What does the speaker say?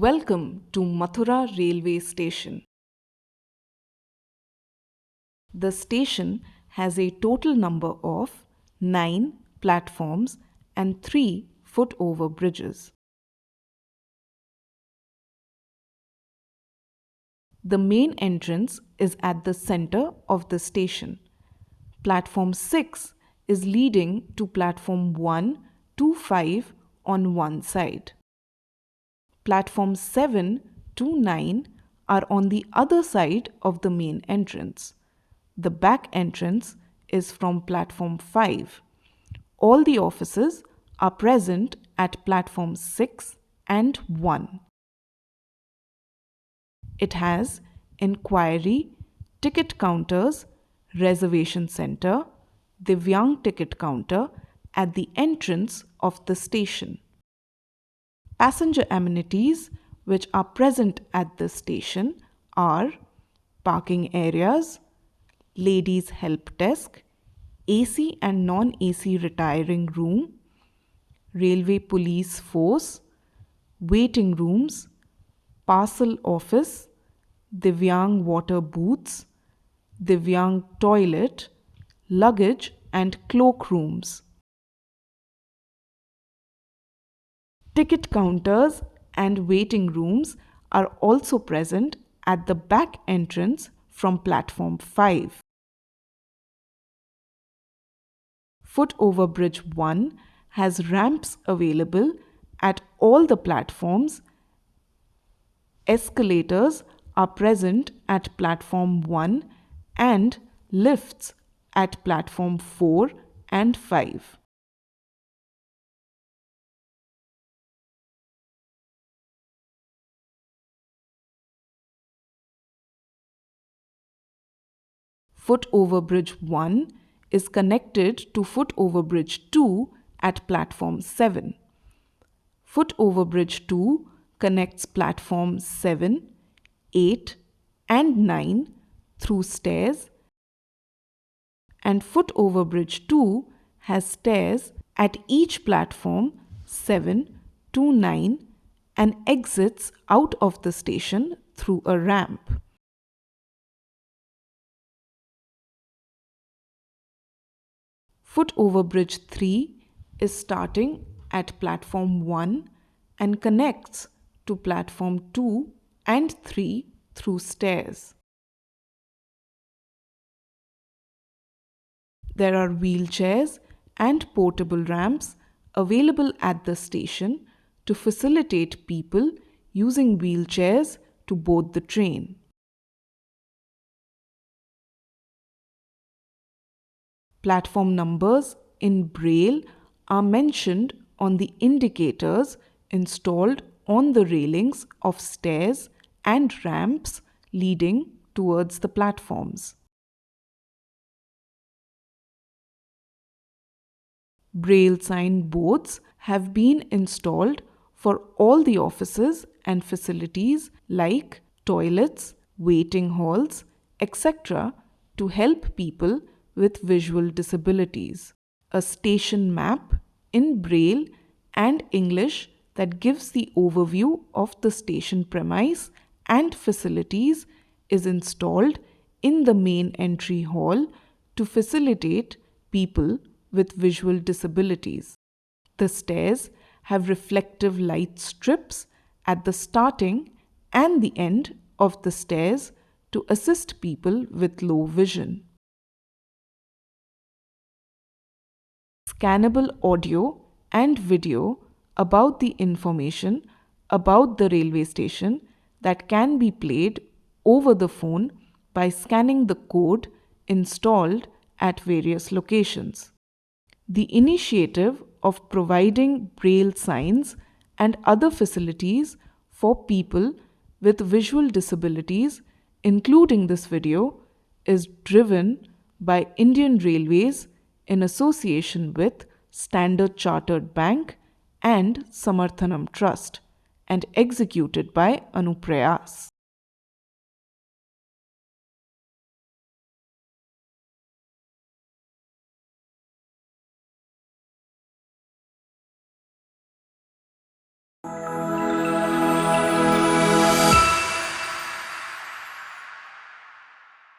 Welcome to Mathura Railway Station. The station has a total number of 9 platforms and 3 foot-over bridges. The main entrance is at the center of the station. Platform 6 is leading to platform 1 to 5 on one side. Platforms 7 to 9 are on the other side of the main entrance. The back entrance is from platform 5. All the offices are present at platform 6 and 1. It has inquiry, ticket counters, reservation center, Divyang ticket counter at the entrance of the station. Passenger amenities which are present at the station are parking areas, ladies help desk, AC and non-AC retiring room, railway police force, waiting rooms, parcel office, Divyang water booths, Divyang toilet, luggage and cloakrooms. Ticket counters and waiting rooms are also present at the back entrance from platform 5. Foot-over bridge 1 has ramps available at all the platforms. Escalators are present at platform 1 and lifts at platform 4 and 5. Foot-over bridge 1 is connected to foot-over bridge 2 at platform 7. Foot-over bridge 2 connects platforms 7, 8 and 9 through stairs, and foot-over bridge 2 has stairs at each platform 7 to 9 and exits out of the station through a ramp. Foot-over bridge 3 is starting at platform 1 and connects to platform 2 and 3 through stairs. There are wheelchairs and portable ramps available at the station to facilitate people using wheelchairs to board the train. Platform numbers in Braille are mentioned on the indicators installed on the railings of stairs and ramps leading towards the platforms. Braille sign boards have been installed for all the offices and facilities like toilets, waiting halls, etc. to help people with visual disabilities. A station map in Braille and English that gives the overview of the station premise and facilities is installed in the main entry hall to facilitate people with visual disabilities. The stairs have reflective light strips at the starting and the end of the stairs to assist people with low vision. Scannable audio and video about the information about the railway station that can be played over the phone by scanning the code installed at various locations. The initiative of providing Braille signs and other facilities for people with visual disabilities, including this video, is driven by Indian Railways in association with Standard Chartered Bank and Samarthanam Trust and executed by Anuprayaas.